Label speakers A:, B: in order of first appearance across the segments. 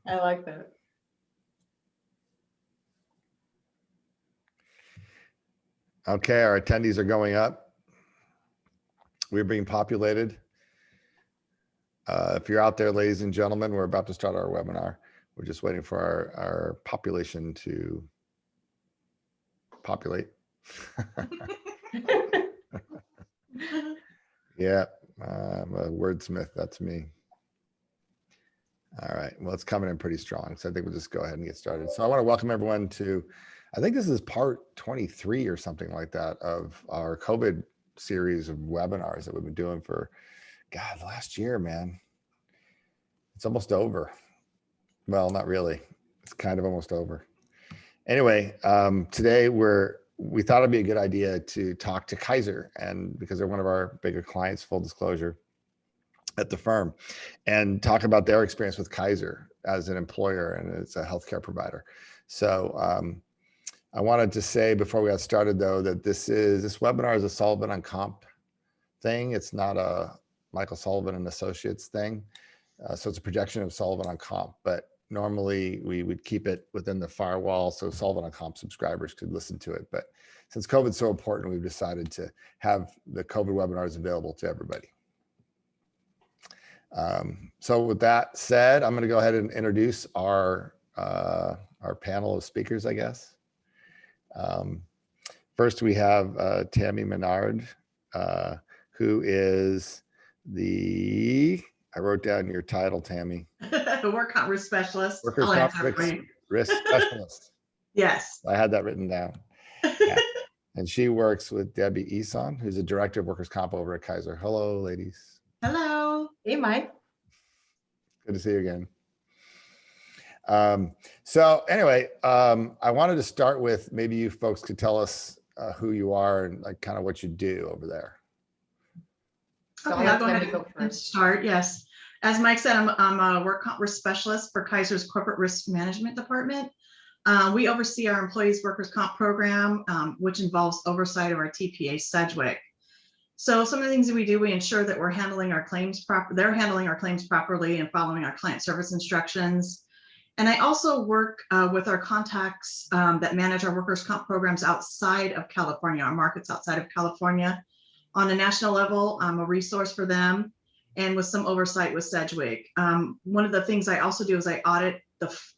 A: I like that.
B: Okay, our attendees are going up. We're being populated. If you're out there, ladies and gentlemen, we're about to start our webinar. We're just waiting for our population to populate. Yeah, I'm a wordsmith. That's me. All right. Well, it's coming in pretty strong. So I think we'll just go ahead and get started. So I want to welcome everyone to, I think this is part 23 or something like that of our COVID series of webinars that we've been doing for, God, last year, man. It's almost over. Well, not really. It's kind of almost over. Anyway, today we thought it'd be a good idea to talk to Kaiser, and because they're one of our bigger clients, full disclosure, at the firm, and talk about their experience with Kaiser as an employer and as a healthcare provider. So I wanted to say before we got started, though, that this webinar is a Sullivan on Comp thing. It's not a Michael Sullivan and Associates thing. So it's a projection of Sullivan on Comp, but normally we would keep it within the firewall so Sullivan on Comp subscribers could listen to it. But since COVID's so important, we've decided to have the COVID webinars available to everybody. So with that said, I'm going to go ahead and introduce our panel of speakers, I guess. First, we have Tamie Maynard, who is I wrote down your title, Tamie.
C: Work comp risk specialist.
B: Workers' comp risk specialist.
C: Yes.
B: I had that written down. Yeah. And she works with Debbie Ehsan, who's the director of workers' comp over at Kaiser. Hello, ladies.
C: Hello.
A: Hey, Mike.
B: Good to see you again. So anyway, I wanted to start with maybe you folks could tell us who you are and like kind of what you do over there.
C: Okay, I'll go ahead and start. Yes. As Mike said, I'm a work comp risk specialist for Kaiser's corporate risk management department. We oversee our employees' workers' comp program, which involves oversight of our TPA Sedgwick. So some of the things that we do, we ensure that we're handling our claims they're handling our claims properly and following our client service instructions. And I also work with our contacts that manage our workers' comp programs outside of California, our markets outside of California. On a national level, I'm a resource for them, and with some oversight with Sedgwick. One of the things I also do is I audit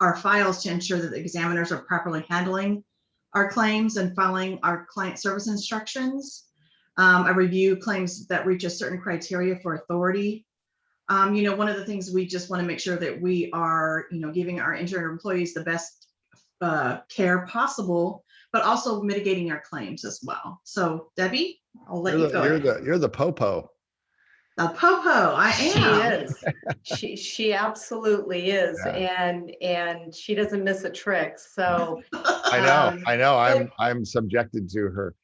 C: our files to ensure that the examiners are properly handling our claims and following our client service instructions. I review claims that reach a certain criteria for authority. One of the things we just want to make sure that we are, giving our injured employees the best care possible, but also mitigating our claims as well. So Debbie, I'll let you go.
B: You're the popo.
C: The popo, I am.
A: She is. She absolutely is, yeah. and she doesn't miss a trick. So
B: I know. I'm subjected to her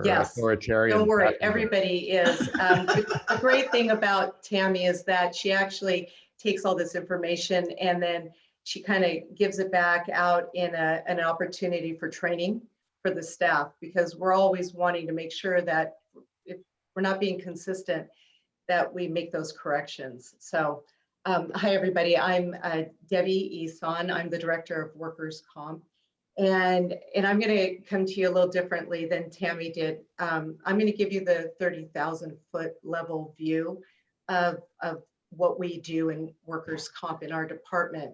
A: yes,
B: authoritarian.
A: Don't worry, everybody is. The great thing about Tamie is that she actually takes all this information and then she kind of gives it back out in an opportunity for training for the staff, because we're always wanting to make sure that if we're not being consistent, that we make those corrections. So hi everybody, I'm Debbie Ehsan. I'm the director of workers comp, and I'm going to come to you a little differently than Tamie did. I'm going to give you the 30,000 foot level view of what we do in workers comp in our department.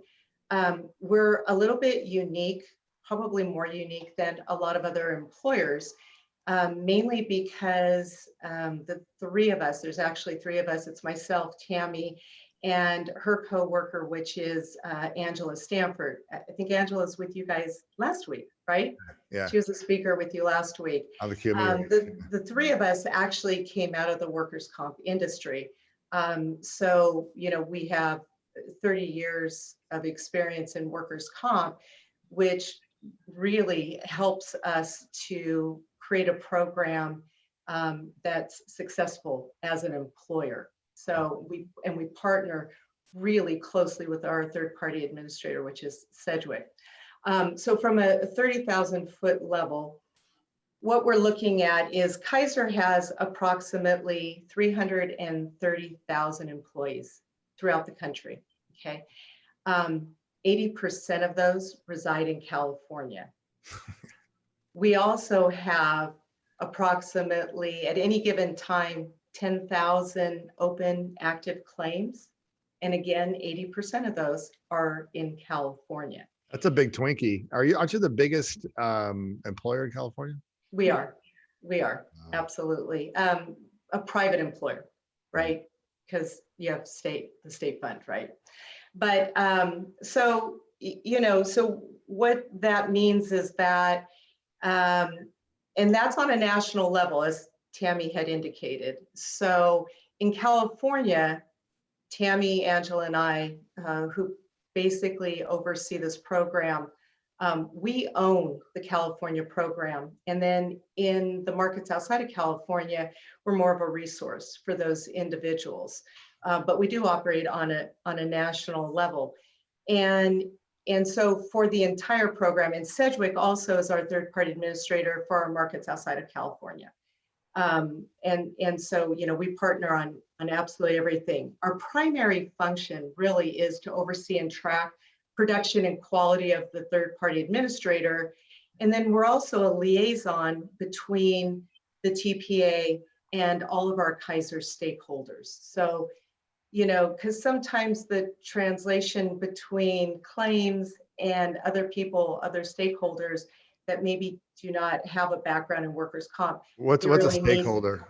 A: We're a little bit unique, probably more unique than a lot of other employers, mainly because the three of us, there's actually three of us, it's myself, Tamie, and her co-worker, which is Angela Stanford. I think Angela's with you guys last week, right?
B: Yeah.
A: She was a speaker with you last week.
B: On the
A: the three of us actually came out of the workers' comp industry. So, we have 30 years of experience in workers' comp, which really helps us to create a program that's successful as an employer. So we partner really closely with our third-party administrator, which is Sedgwick. So from a 30,000 foot level, what we're looking at is Kaiser has approximately 330,000 employees throughout the country, okay? 80% of those reside in California. We also have approximately at any given time 10,000 open active claims. And again, 80% of those are in California.
B: That's a big Twinkie. Aren't you the biggest employer in California?
A: We are
B: Wow.
A: absolutely. A private employer, right? Because you have the state fund, right? But so, so what that means is that, and that's on a national level, as Tamie had indicated. So in California, Tamie, Angela, and I, who basically oversee this program, we own the California program. And then in the markets outside of California, we're more of a resource for those individuals. But we do operate on a national level. And so for the entire program, and Sedgwick also is our third-party administrator for our markets outside of California. And so, we partner on absolutely everything. Our primary function really is to oversee and track production and quality of the third-party administrator. And then we're also a liaison between the TPA and all of our Kaiser stakeholders. So, because sometimes the translation between claims and other people, other stakeholders that maybe do not have a background in workers' comp.
B: What's a stakeholder?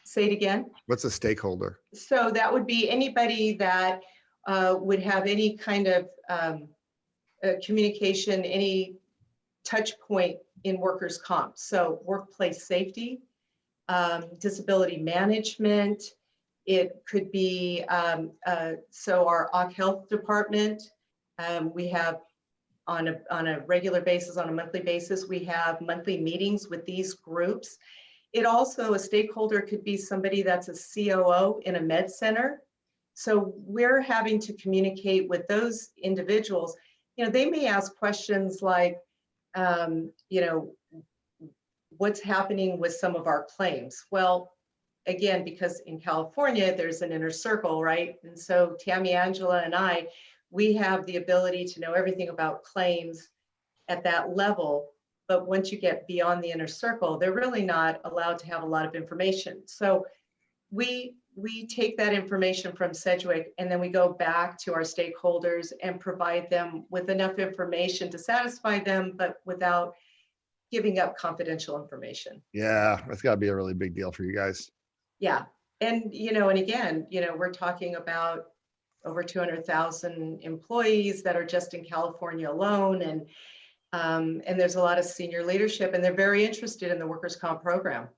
A: Say it again.
B: What's a stakeholder?
A: So that would be anybody that would have any kind of communication, any touch point in workers' comp. So workplace safety, disability management. It could be, so our OC Health department, we have on a regular basis, on a monthly basis, we have monthly meetings with these groups. It also, a stakeholder could be somebody that's a COO in a med center. So we're having to communicate with those individuals. They may ask questions like, what's happening with some of our claims? Well, again, because in California, there's an inner circle, right? And so Tamie, Angela, and I, we have the ability to know everything about claims at that level. But once you get beyond the inner circle, they're really not allowed to have a lot of information. So we take that information from Sedgwick and then we go back to our stakeholders and provide them with enough information to satisfy them, but without giving up confidential information.
B: Yeah, that's got to be a really big deal for you guys.
A: Yeah. And, and again, we're talking about over 200,000 employees that are just in California alone. And there's a lot of senior leadership and they're very interested in the workers' comp program.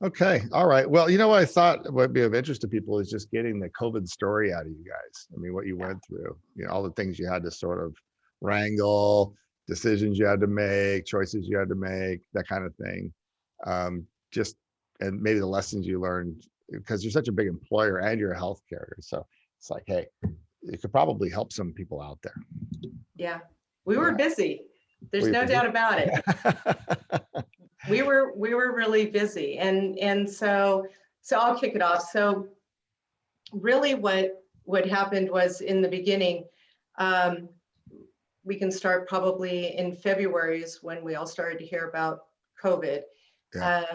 B: Okay. All right. Well, what I thought would be of interest to people is just getting the COVID story out of you guys. I mean, what you went through, all the things you had to sort of wrangle, decisions you had to make, choices you had to make, that kind of thing. And maybe the lessons you learned, because you're such a big employer and you're a health carrier. So it's like, hey, it could probably help some people out there.
A: Yeah, we were busy. There's no doubt about it. We were really busy. And so I'll kick it off. So really what happened was in the beginning, we can start probably in February is when we all started to hear about COVID. Yeah.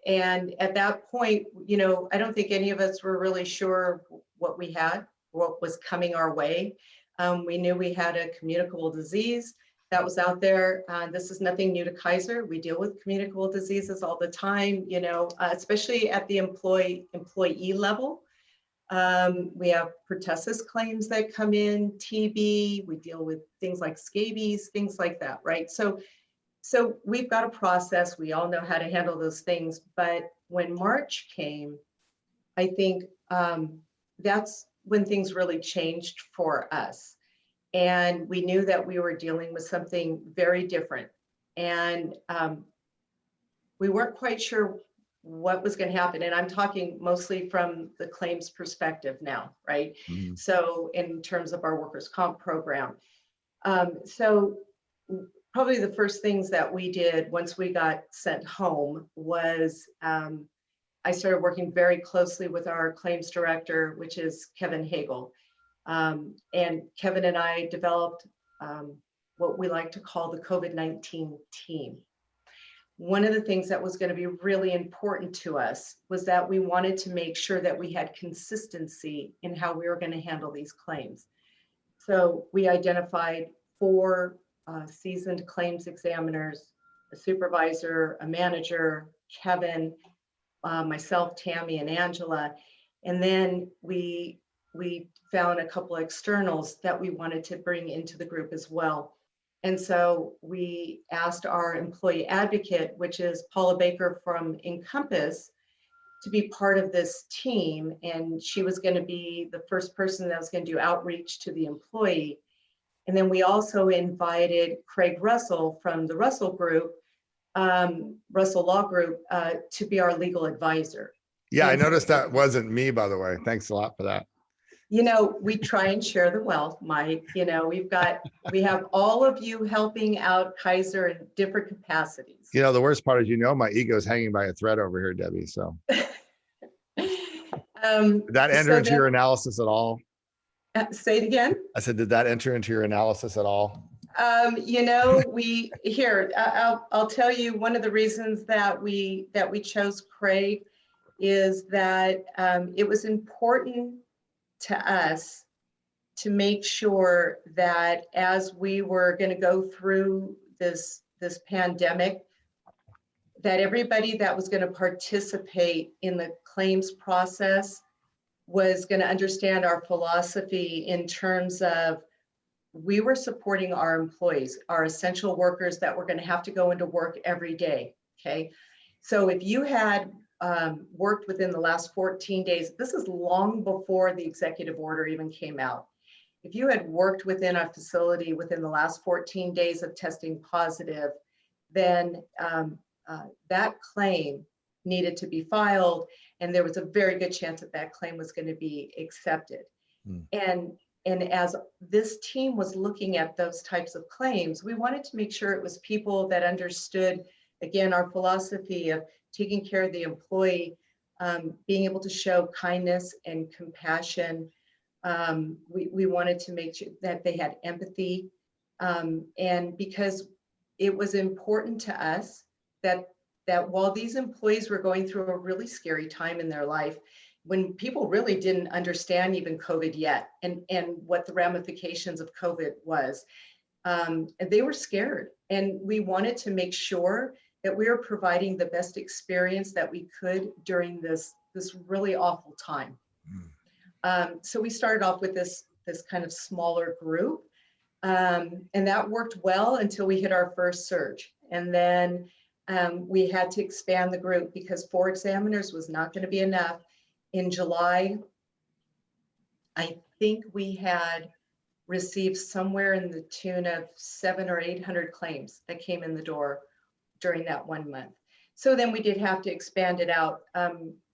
A: And at that point, I don't think any of us were really sure what we had, what was coming our way. We knew we had a communicable disease that was out there. This is nothing new to Kaiser. We deal with communicable diseases all the time, especially at the employee level. We have pertussis claims that come in, TB. We deal with things like scabies, things like that, right? So we've got a process. We all know how to handle those things. But when March came, I think that's when things really changed for us. And we knew that we were dealing with something very different. And we weren't quite sure what was going to happen. And I'm talking mostly from the claims perspective now, right? Mm-hmm. So in terms of our workers' comp program. So probably the first things that we did once we got sent home was I started working very closely with our claims director, which is Kevin Hagel. And Kevin and I developed what we like to call the COVID-19 team. One of the things that was going to be really important to us was that we wanted to make sure that we had consistency in how we were going to handle these claims. So we identified 4 seasoned claims examiners, a supervisor, a manager, Kevin, myself, Tamie, and Angela. And then we found a couple of externals that we wanted to bring into the group as well. And so we asked our employee advocate, which is Paula Baker from Encompass, to be part of this team. And she was going to be the first person that was going to do outreach to the employee. And then we also invited Craig Russell from the Russell Group, Russell Law Group, to be our legal advisor.
B: Yeah, I noticed that wasn't me, by the way. Thanks a lot for that.
A: You know, we try and share the wealth, Mike. You know, we have all of you helping out Kaiser in different capacities.
B: You know, the worst part is, you know, my ego is hanging by a thread over here, Debbie. So did that enter into your analysis at all?
A: Say it again.
B: I said, did that enter into your analysis at all?
A: You know, I'll tell you one of the reasons that we chose Craig is that it was important to us to make sure that as we were going to go through this pandemic, that everybody that was going to participate in the claims process was going to understand our philosophy in terms of we were supporting our employees, our essential workers that were going to have to go into work every day. Okay. So if you had worked within the last 14 days, this is long before the executive order even came out. If you had worked within a facility within the last 14 days of testing positive, then that claim needed to be filed, and there was a very good chance that that claim was going to be accepted. And as this team was looking at those types of claims, we wanted to make sure it was people that understood, again, our philosophy of taking care of the employee, being able to show kindness and compassion. We wanted to make sure that they had empathy. And because it was important to us that while these employees were going through a really scary time in their life, when people really didn't understand even COVID yet and what the ramifications of COVID was, they were scared. And we wanted to make sure that we were providing the best experience that we could during this really awful time. So we started off with this kind of smaller group, and that worked well until we hit our first surge. And then we had to expand the group because 4 examiners was not going to be enough. In July, I think we had received somewhere in the tune of 700 or 800 claims that came in the door during that 1 month. So then we did have to expand it out.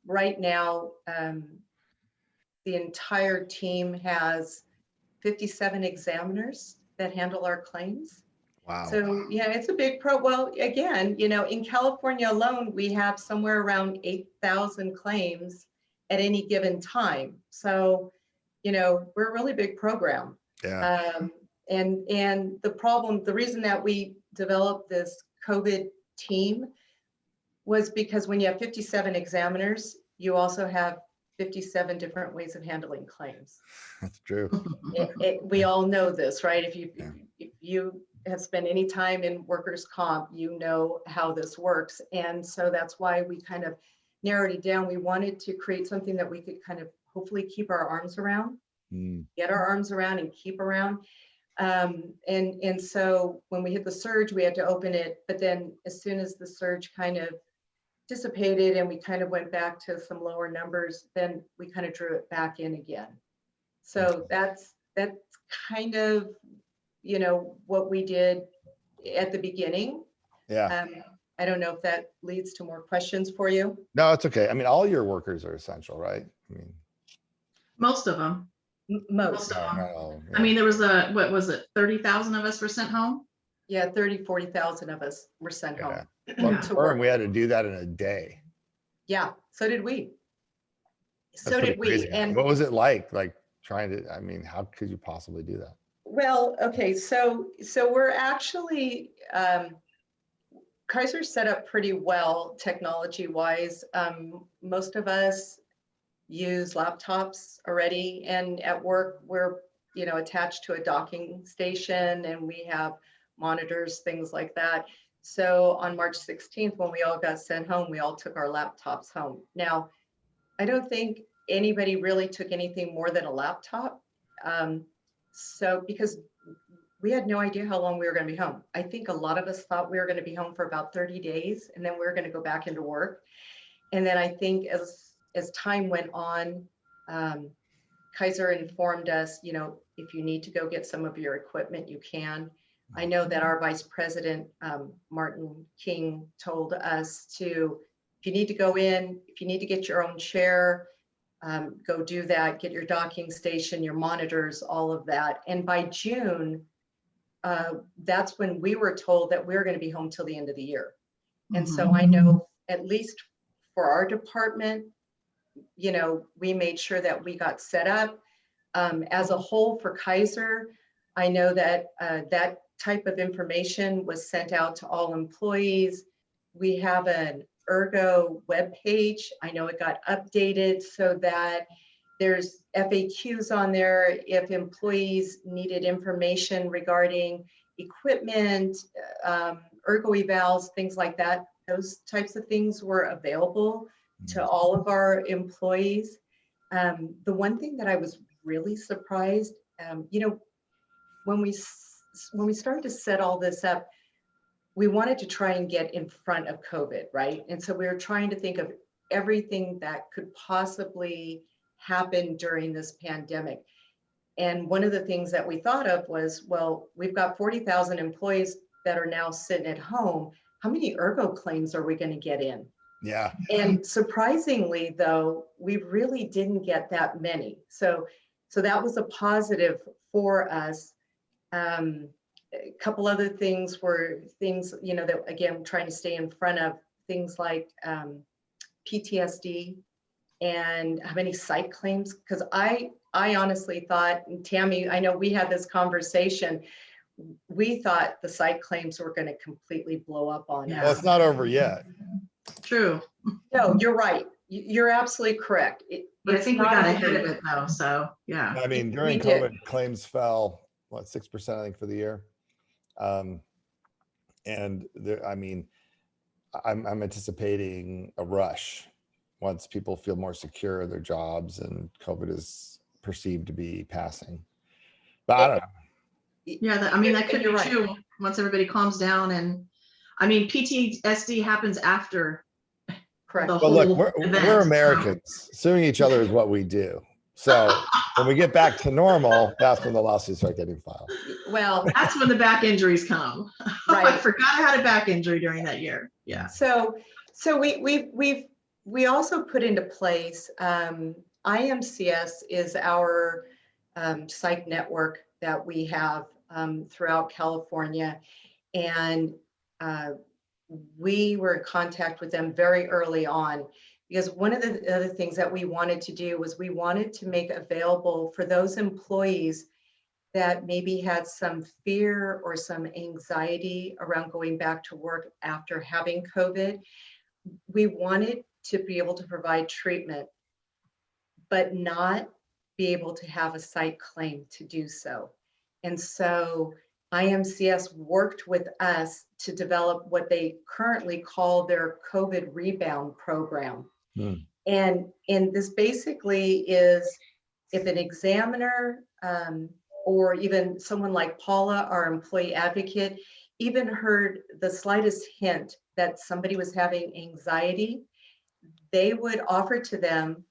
A: Right now, the entire team has 57 examiners that handle our claims.
B: Wow.
A: So yeah, it's a big well, again, you know, in California alone, we have somewhere around 8,000 claims at any given time. So, you know, we're a really big program.
B: Yeah.
A: And the reason that we developed this COVID team was because when you have 57 examiners, you also have 57 different ways of handling claims.
B: That's true.
A: We all know this, right? If you have spent any time in workers' comp, you know how this works. And so that's why we kind of narrowed it down. We wanted to create something that we could kind of hopefully keep our arms around, get our arms around and keep around. And so when we hit the surge, we had to open it. But then as soon as the surge kind of dissipated and we kind of went back to some lower numbers, then we kind of drew it back in again. So that's kind of, you know, what we did at the beginning.
B: Yeah.
A: I don't know if that leads to more questions for you.
B: No, it's okay. I mean, all your workers are essential, right? I mean,
C: Most of them.
A: Most of them.
B: No, yeah.
C: I mean, there was what was it? 30,000 of us were sent home.
A: Yeah, 40,000 of us were sent home.
B: Well,
A: to work.
B: we had to do that in a day.
A: Yeah, so did we.
B: That's pretty crazy.
A: And
B: what was it like trying to, I mean, how could you possibly do that?
A: Well, okay, so we're actually, Kaiser set up pretty well technology wise. Most of us use laptops already, and at work we're attached to a docking station and we have monitors, things like that. So on March 16th, when we all got sent home, we all took our laptops home. Now, I don't think anybody really took anything more than a laptop. So because we had no idea how long we were going to be home. I think a lot of us thought we were going to be home for about 30 days and then we were going to go back into work. And then I think as time went on, Kaiser informed us, if you need to go get some of your equipment, you can. I know that our vice president, Martin King, told us to, if you need to go in, if you need to get your own chair, go do that, get your docking station, your monitors, all of that. And by June, that's when we were told that we were going to be home till the end of the year. And so I know, at least for our department, we made sure that we got set up. As a whole for Kaiser, I know that that type of information was sent out to all employees. We have an Ergo webpage. I know it got updated so that there's FAQs on there if employees needed information regarding equipment, Ergo evals, things like that. Those types of things were available to all of our employees. The one thing that I was really surprised, when we started to set all this up, we wanted to try and get in front of COVID, right? And so we were trying to think of everything that could possibly happen during this pandemic. And one of the things that we thought of was, well, we've got 40,000 employees that are now sitting at home. How many Ergo claims are we going to get in?
B: Yeah.
A: And surprisingly, though, we really didn't get that many. So that was a positive for us. A couple other things were things, that again, trying to stay in front of things like PTSD and how many psych claims. Because I honestly thought, and Tamie, I know we had this conversation, we thought the psych claims were going to completely blow up on us.
B: Well, it's not over yet.
C: True.
A: No, you're right. You're absolutely correct.
C: But I think we got ahead of it though. So yeah.
B: I mean, during COVID, claims fell, 6%, I think, for the year. And there, I mean, I'm anticipating a rush once people feel more secure in their jobs and COVID is perceived to be passing. But I don't know.
C: Yeah, that could be true once everybody calms down. And I mean, PTSD happens after.
A: Correct.
C: The
B: But look,
C: whole
B: we're
C: event,
B: Americans. Suing each other is what we do. So when we get back to normal, that's when the lawsuits start getting filed.
A: Well,
C: that's when the back injuries come.
A: Right.
C: I forgot I had a back injury during that year. Yeah.
A: So we also put into place, IMCS is our psych network that we have throughout California. And we were in contact with them very early on, because one of the other things that we wanted to do was we wanted to make available for those employees that maybe had some fear or some anxiety around going back to work after having COVID. We wanted to be able to provide treatment, but not be able to have a psych claim to do so. And so IMCS worked with us to develop what they currently call their COVID rebound program. And this basically is, if an examiner or even someone like Paula, our employee advocate, even heard the slightest hint that somebody was having anxiety, they would offer to them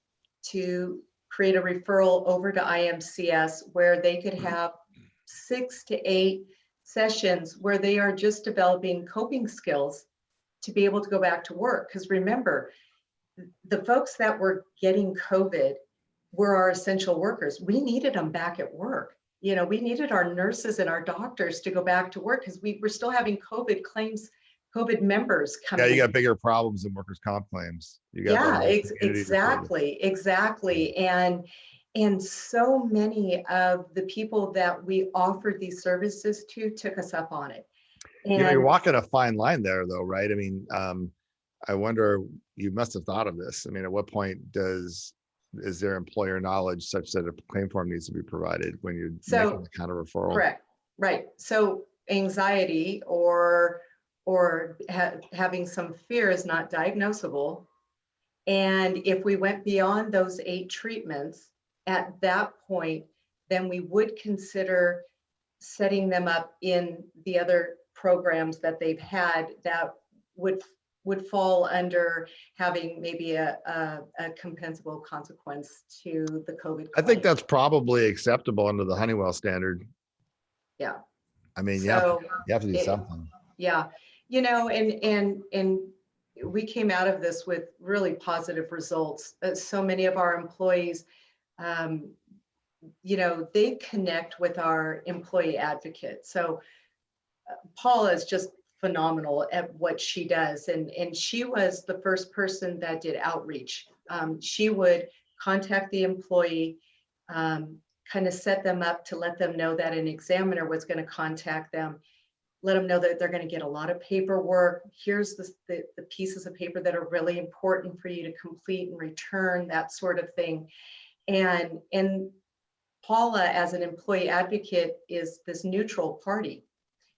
A: to create a referral over to IMCS where they could have 6 to 8 sessions where they are just developing coping skills to be able to go back to work. Because remember, the folks that were getting COVID were our essential workers. We needed them back at work. We needed our nurses and our doctors to go back to work because we were still having COVID claims, COVID members coming.
B: Yeah, you got bigger problems than workers' comp claims. You got
A: exactly. And And so many of the people that we offered these services to took us up on it.
B: You know, you're
A: And
B: walking a fine line there though, right? I mean, I wonder, you must have thought of this. I mean, at what point is there employer knowledge such that a claim form needs to be provided when you're making the kind of referral?
A: correct, right. So anxiety or having some fear is not diagnosable. And if we went beyond those 8 treatments, at that point, then we would consider setting them up in the other programs that they've had that would fall under having maybe a compensable consequence to the COVID
B: I think
A: claim.
B: that's probably acceptable under the Honeywell standard.
A: Yeah.
B: I mean,
A: So
B: you have to do something.
A: Yeah, you know, and we came out of this with really positive results. So many of our employees, you know, they connect with our employee advocate. So Paula is just phenomenal at what she does. And she was the first person that did outreach. She would contact the employee, kind of set them up to let them know that an examiner was going to contact them, let them know that they're going to get a lot of paperwork. Here's the pieces of paper that are really important for you to complete and return, that sort of thing. And Paula, as an employee advocate, is this neutral party.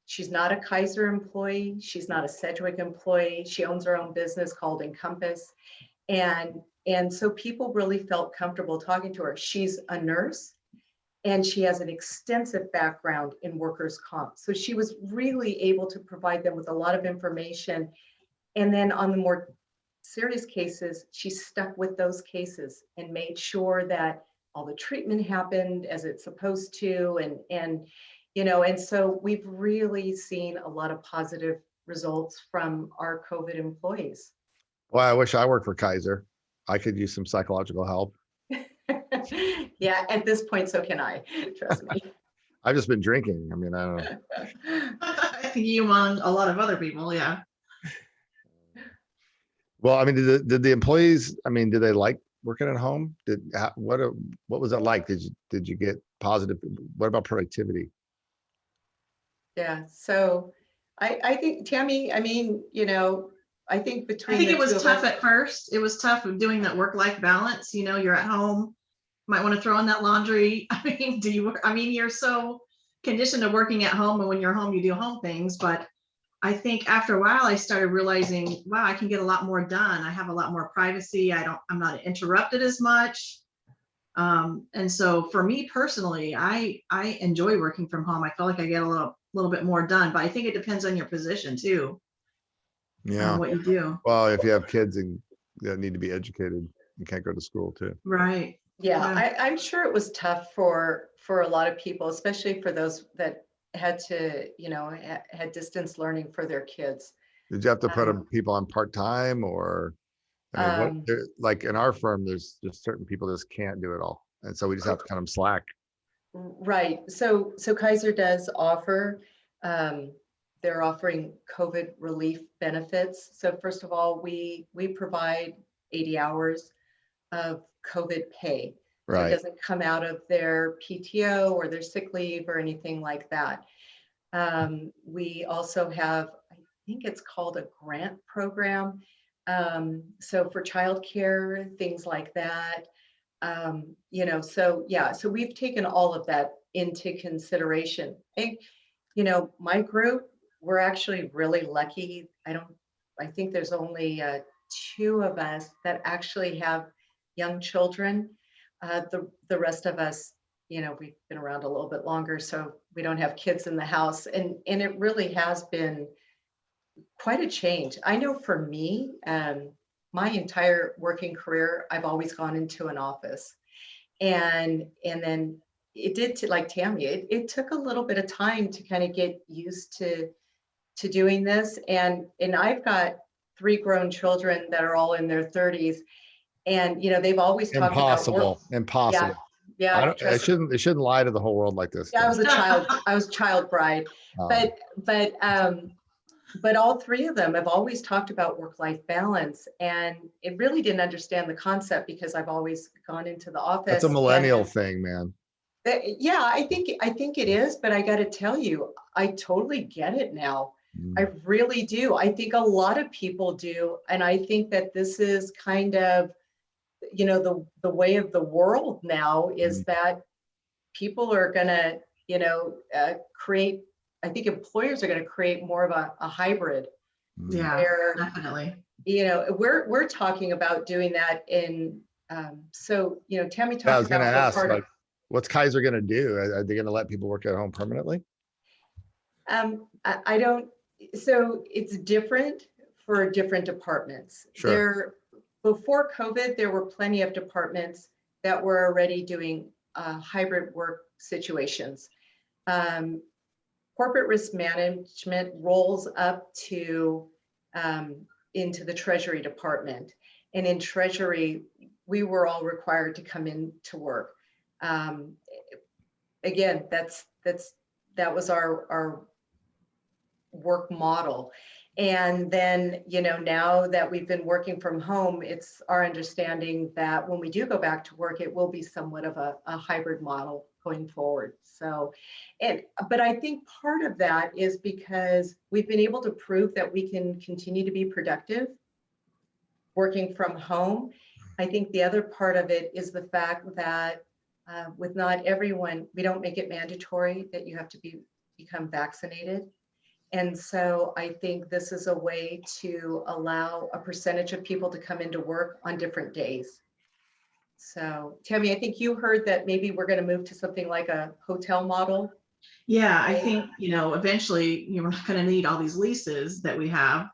A: She's not a Kaiser employee. She's not a Sedgwick employee. She owns her own business called Encompass. And so people really felt comfortable talking to her. She's a nurse and she has an extensive background in workers' comp. So she was really able to provide them with a lot of information. And then on the more serious cases, she stuck with those cases and made sure that all the treatment happened as it's supposed to. And you know, and so we've really seen a lot of positive results from our COVID employees.
B: Well, I wish I worked for Kaiser. I could use some psychological help.
A: Yeah, at this point, so can I, trust me.
B: I've just been drinking. I mean, I don't know.
C: I think you among a lot of other people, yeah.
B: Well, I mean, did the employees, I mean, did they like working at home? What was it like? Did you get positive? What about productivity?
A: Yeah, so I think, Tamie, I mean, you know, I think between
C: I think
A: the
C: it was
A: two of
C: tough
A: us-
C: at first. It was tough of doing that work-life balance. You know, you're at home, might want to throw in that laundry. I mean, do you work? I mean, you're so conditioned to working at home, and when you're home, you do home things. But I think after a while, I started realizing, wow, I can get a lot more done. I have a lot more privacy. I'm not interrupted as much. And so for me personally, I enjoy working from home. I feel like I get a little bit more done, but I think it depends on your position too.
B: Yeah.
C: What you do.
B: Well, if you have kids and that need to be educated, you can't go to school too.
C: Right.
A: Yeah, I'm sure it was tough for a lot of people, especially for those that had to, you know, had distance learning for their kids.
B: Did you have to put people on part-time, or I mean, like in our firm, there's just certain people just can't do it all. And so we just have to cut them slack.
A: Right. So Kaiser does offer, they're offering COVID relief benefits. So first of all, we provide 80 hours of COVID pay. So
B: Right.
A: it doesn't come out of their PTO or their sick leave or anything like that. We also have, I think it's called a grant program. So for childcare, things like that. You know, so yeah, so we've taken all of that into consideration. I think, you know, my group, we're actually really lucky. I think there's only 2 of us that actually have young children. The rest of us, you know, we've been around a little bit longer, so we don't have kids in the house. And it really has been quite a change. I know for me, my entire working career, I've always gone into an office. And then it did, like Tamie, it took a little bit of time to kind of get used to doing this. And I've got 3 grown children that are all in their 30s. And, you know, they've always talked about
B: Impossible.
A: Yeah.
B: It shouldn't lie to the whole world like this.
A: Yeah, I was a child bride.
B: Oh.
A: But but all three of them have always talked about work-life balance, and it really didn't understand the concept because I've always gone into the office.
B: That's a millennial thing, man.
A: Yeah, I think it is, but I got to tell you, I totally get it now. I really do. I think a lot of people do, and I think that this is kind of, you know, the way of the world now is that people are gonna, you know, create. I think employers are going to create more of a hybrid.
C: Yeah,
A: where,
C: definitely.
A: You know, we're talking about doing that in. So, you know, Tamie talked
B: I was going to
A: about
B: ask, like, what's Kaiser going to do? Are they going to let people work at home permanently?
A: I don't. So it's different for different departments.
B: Sure.
A: Before COVID, there were plenty of departments that were already doing hybrid work situations. Corporate risk management rolls up to into the Treasury Department, and in Treasury, we were all required to come in to work. Again, that was our work model. And then, you know, now that we've been working from home, it's our understanding that when we do go back to work, it will be somewhat of a hybrid model going forward. So, but I think part of that is because we've been able to prove that we can continue to be productive working from home. I think the other part of it is the fact that with not everyone, we don't make it mandatory that you have to become vaccinated. And so I think this is a way to allow a percentage of people to come into work on different days. So Tamie, I think you heard that maybe we're going to move to something like a hotel model.
C: Yeah, I think, you know, eventually you're not going to need all these leases that we have.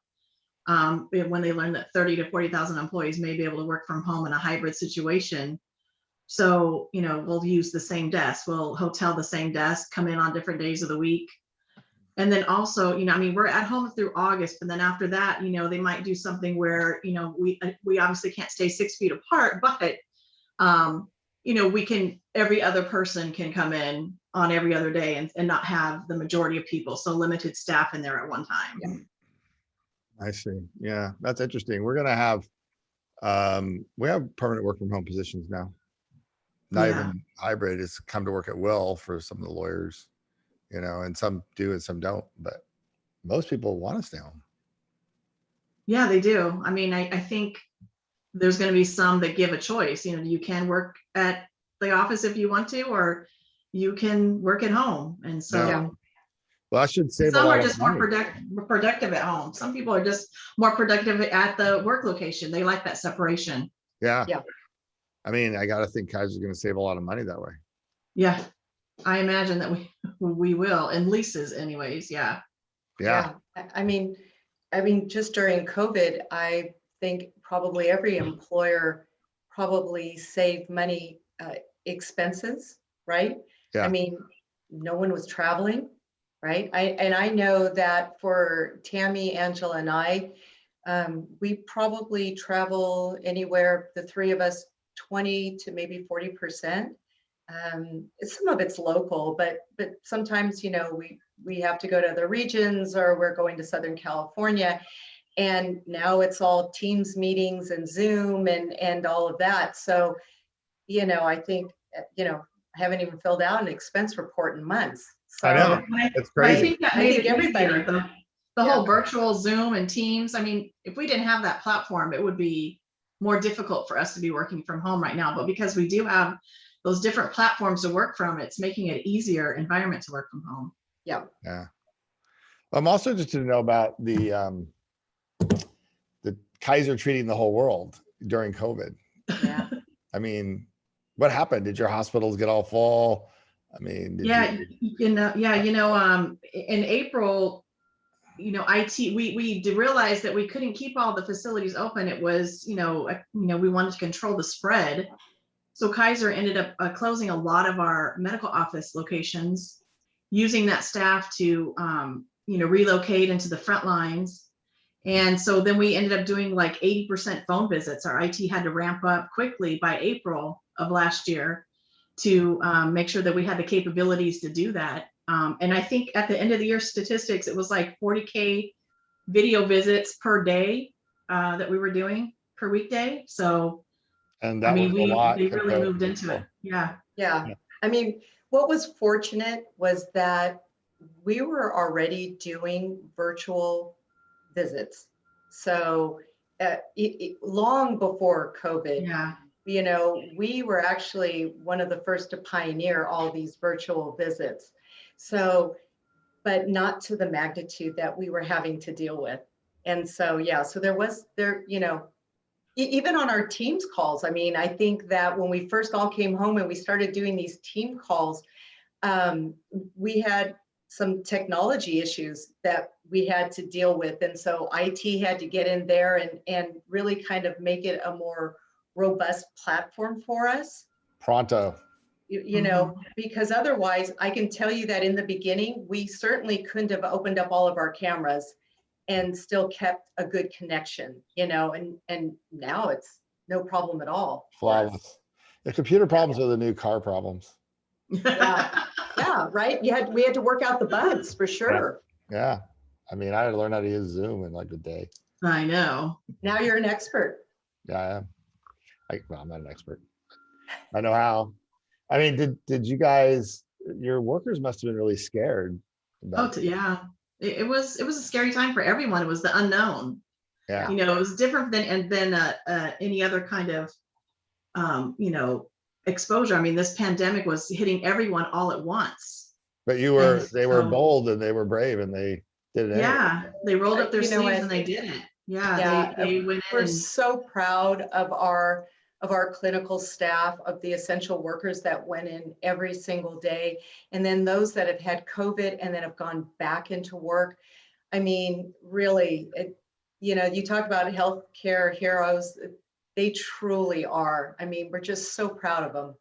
C: When they learn that 30 to 40,000 employees may be able to work from home in a hybrid situation. So, you know, we'll use the same desk, we'll hotel the same desk, come in on different days of the week. And then also, you know, I mean, we're at home through August, but then after that, you know, they might do something where, you know, we obviously can't stay 6 feet apart, but, you know, every other person can come in on every other day and not have the majority of people. So limited staff in there at one time.
A: Yeah.
B: I see. Yeah, that's interesting. We're going to have, we have permanent work from home positions now. Not even hybrid. It's come to work at will for some of the lawyers, you know, and some do and some don't, but most people want to stay home.
C: Yeah, they do. I mean, I think there's going to be some that give a choice. You know, you can work at the office if you want to, or you can work at home. And so,
B: Yeah. Well, I should say
C: some are just more productive at home. Some people are just more productive at the work location. They like that separation.
B: Yeah.
A: Yeah.
B: I mean, I got to think Kaiser's going to save a lot of money that way.
C: Yeah, I imagine that we will, in leases anyways. Yeah.
B: Yeah.
A: I mean, just during COVID, I think probably every employer probably saved money, expenses, right?
B: Yeah.
A: I mean, no one was traveling, right? I know that for Tamie, Angela, and I, we probably travel anywhere, the three of us, 20 to maybe 40%. Some of it's local, but sometimes, you know, we have to go to other regions, or we're going to Southern California, and now it's all Teams meetings and Zoom and all of that. So, you know, I think, you know, I haven't even filled out an expense report in months. So
B: I know. It's crazy.
C: I think that made it
A: everybody,
C: easier. The whole virtual Zoom and Teams. I mean, if we didn't have that platform, it would be more difficult for us to be working from home right now. But because we do have those different platforms to work from, it's making it easier environment to work from home.
A: Yeah.
B: Yeah. I'm also interested to know about the Kaiser treating the whole world during COVID.
A: Yeah.
B: I mean, what happened? Did your hospitals get all full? I mean,
C: in April, you know, we realized that we couldn't keep all the facilities open. It was, we wanted to control the spread. So Kaiser ended up closing a lot of our medical office locations, using that staff to, relocate into the front lines. And so then we ended up doing like 80% phone visits. Our IT had to ramp up quickly by April of last year to make sure that we had the capabilities to do that. And I think at the end of the year statistics, it was like 40K video visits per day that we were doing per weekday. So,
B: And
C: I
B: that
C: mean,
B: was a lot
C: they really
B: compared to
C: moved into it.
B: before.
C: Yeah.
A: Yeah.
B: Yeah.
A: I mean, what was fortunate was that we were already doing virtual visits. So long before COVID,
C: Yeah.
A: you know, we were actually one of the first to pioneer all these virtual visits. So, but not to the magnitude that we were having to deal with. And so, yeah, so you know, even on our Teams calls, I mean, I think that when we first all came home and we started doing these team calls, we had some technology issues that we had to deal with. And so IT had to get in there and really kind of make it a more robust platform for us.
B: Pronto.
A: You know, because otherwise I can tell you that in the beginning, we certainly couldn't have opened up all of our cameras and still kept a good connection, you know, and now it's no problem at all.
B: Flawless. The computer problems are the new car problems.
A: Yeah. Yeah, right. We had to work out the bugs for sure.
B: Yeah. I mean, I had to learn how to use Zoom in like a day.
C: I know.
A: Now you're an expert.
B: Yeah, I am. Well, I'm not an expert. I know how. I mean, did you guys, your workers must have been really scared about
C: Yeah. It was a scary time for everyone. It was the unknown.
B: Yeah.
C: You know, it was different than any other kind of you know, exposure. I mean, this pandemic was hitting everyone all at once.
B: But they were bold and they were brave and they did it.
C: Yeah,
B: anyway.
C: they rolled up their
A: You know
C: sleeves
A: what?
C: and they did it. Yeah,
A: Yeah,
C: they went in
A: we're
C: and
A: so proud of our clinical staff, of the essential workers that went in every single day. And then those that have had COVID and then have gone back into work. I mean, really, you know, you talk about healthcare heroes, they truly are. I mean, we're just so proud of them.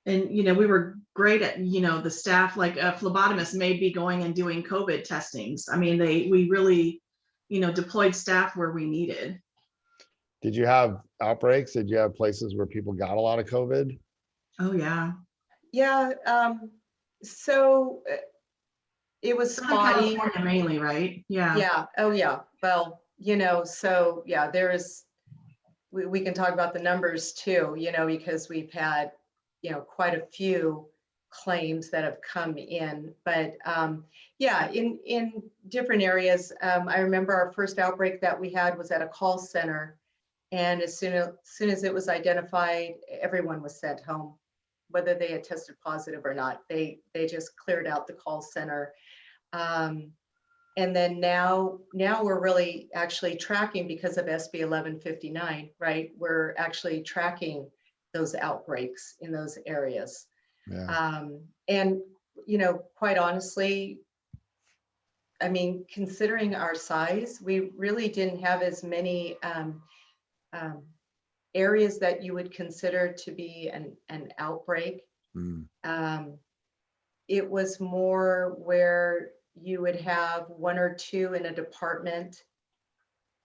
C: and you know, we were great at, you know, the staff, like phlebotomists may be going and doing COVID testings. I mean, we really, you know, deployed staff where we needed.
B: Did you have outbreaks? Did you have places where people got a lot of COVID?
C: Oh yeah.
A: Yeah. So it was
C: Southern
A: spotty.
C: California mainly, right? Yeah.
A: Yeah. Oh yeah. Well, you know, so yeah, we can talk about the numbers too, you know, because we've had, you know, quite a few claims that have come in, but yeah, in different areas. I remember our first outbreak that we had was at a call center, and as soon as it was identified, everyone was sent home, whether they had tested positive or not. They just cleared out the call center. And then now we're really actually tracking, because of SB 1159, right? We're actually tracking those outbreaks in those areas.
B: Yeah.
A: And, you know, quite honestly, I mean, considering our size, we really didn't have as many areas that you would consider to be an outbreak. It was more where you would have one or two in a department,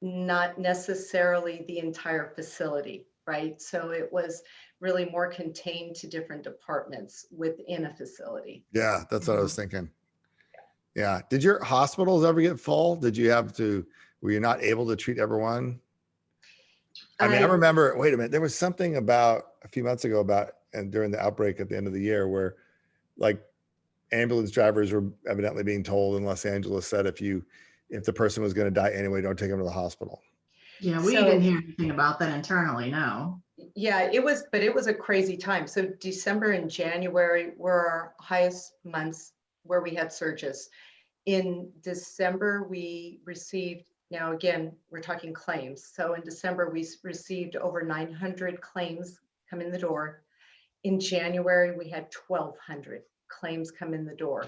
A: not necessarily the entire facility, right? So it was really more contained to different departments within a facility.
B: Yeah, that's what I was thinking. Yeah. Did your hospitals ever get full? Were you not able to treat everyone? I mean, I remember, wait a minute, there was something about a few months ago and during the outbreak at the end of the year where like ambulance drivers were evidently being told in Los Angeles that if the person was going to die anyway, don't take them to the hospital.
C: Yeah, we didn't hear anything about that internally, no.
A: Yeah, it was a crazy time. So December and January were our highest months where we had surges. In December, we received, now again, we're talking claims. So in December, we received over 900 claims come in the door. In January, we had 1,200 claims come in the door.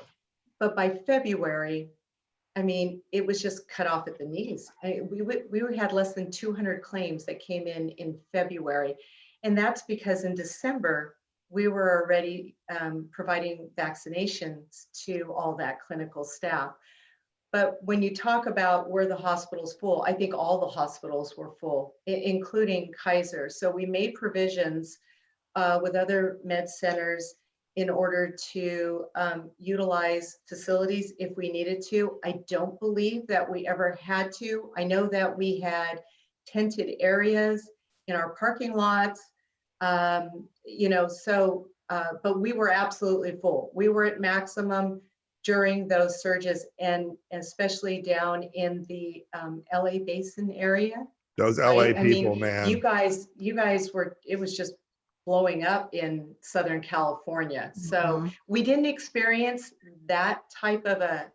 A: But by February, I mean, it was just cut off at the knees. We had less than 200 claims that came in February. And that's because in December, we were already providing vaccinations to all that clinical staff. But when you talk about were the hospitals full, I think all the hospitals were full, including Kaiser. So we made provisions with other med centers in order to utilize facilities if we needed to. I don't believe that we ever had to. I know that we had tented areas in our parking lots, you know, so, but we were absolutely full. We were at maximum during those surges, and especially down in the LA Basin area.
B: Those
A: right?
B: LA
A: I mean,
B: people, man.
A: you guys were, it was just blowing up in Southern California. So we didn't experience that type of a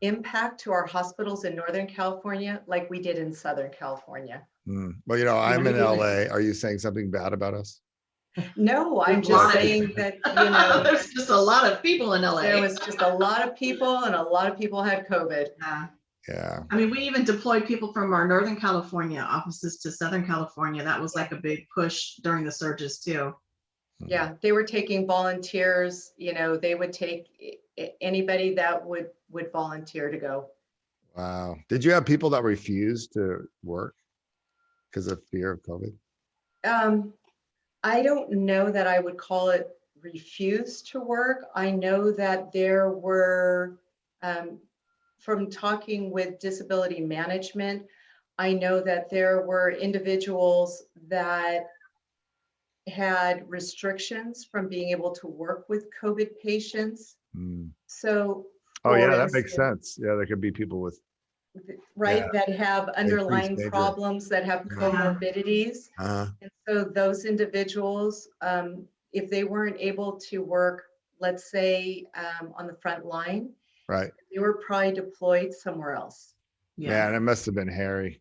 A: impact to our hospitals in Northern California like we did in Southern California.
B: Well, you know, I'm in LA. Are you saying something bad about us?
A: No, I'm just saying that, you know,
C: there's just a lot of people in LA.
A: there was just a lot of people, and a lot of people had COVID.
B: Yeah.
C: I mean, we even deployed people from our Northern California offices to Southern California. That was like a big push during the surges too.
A: Yeah, they were taking volunteers, you know, they would take anybody that would volunteer to go.
B: Wow. Did you have people that refused to work because of fear of COVID?
A: I don't know that I would call it refuse to work. I know that there were, from talking with disability management, I know that there were individuals that had restrictions from being able to work with COVID patients. So,
B: oh yeah, that makes sense. Yeah, there could be people with,
A: right, that have underlying problems, that have comorbidities. And so those individuals, if they weren't able to work, let's say on the front line,
B: right,
A: they were probably deployed somewhere else.
B: Yeah, it must have been hairy.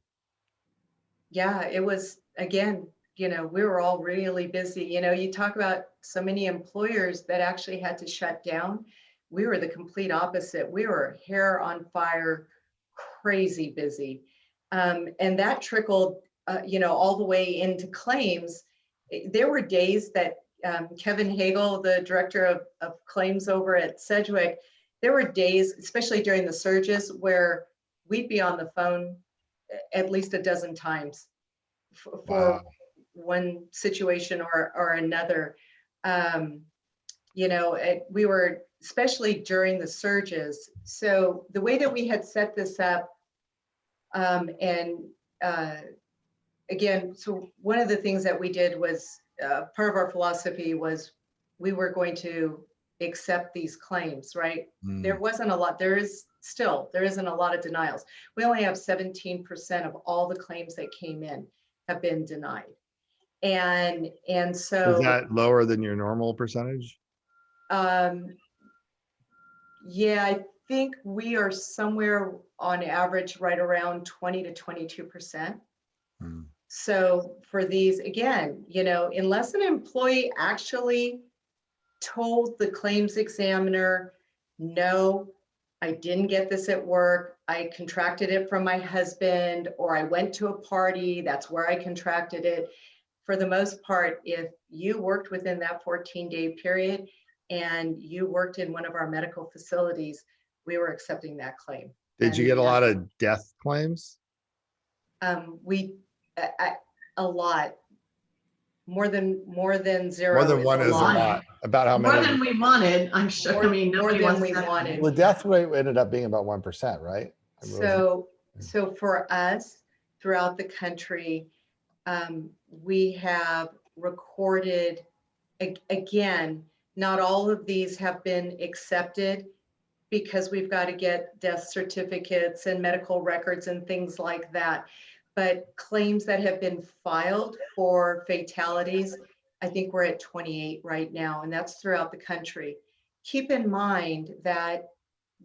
A: Yeah, it was, again, you know, we were all really busy. You know, you talk about so many employers that actually had to shut down. We were the complete opposite. We were hair on fire, crazy busy. And that trickled, you know, all the way into claims. There were days that Kevin Hagel, the director of claims over at Sedgwick, there were days, especially during the surges, where we'd be on the phone at least a dozen times for one situation or another. You know, we were, especially during the surges. So the way that we had set this up, and again, so one of the things that we did was, part of our philosophy was we were going to accept these claims, right? There wasn't a lot, there isn't a lot of denials. We only have 17% of all the claims that came in have been denied. And so—
B: is that lower than your normal percentage?
A: Yeah, I think we are somewhere on average right around 20 to 22%. So for these, again, you know, unless an employee actually told the claims examiner, no, I didn't get this at work, I contracted it from my husband, or I went to a party, that's where I contracted it. For the most part, if you worked within that 14-day period and you worked in one of our medical facilities, we were accepting that claim.
B: Did you get a lot of death claims?
A: A lot. More than zero.
B: More than one is a lot. About how many?
C: More than we wanted, I'm sure.
A: More,
C: I mean,
A: more than we wanted.
B: The death rate ended up being about 1%, right?
A: So for us, throughout the country, we have recorded, again, not all of these have been accepted because we've got to get death certificates and medical records and things like that. But claims that have been filed for fatalities, I think we're at 28 right now, and that's throughout the country. Keep in mind that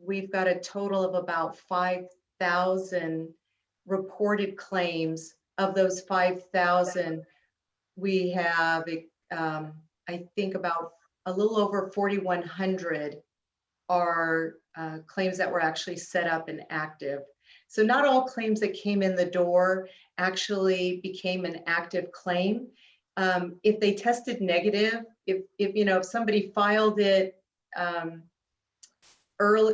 A: we've got a total of about 5,000 reported claims. Of those 5,000, we have, I think, about a little over 4,100 are claims that were actually set up and active. So not all claims that came in the door actually became an active claim. If they tested negative, if somebody filed it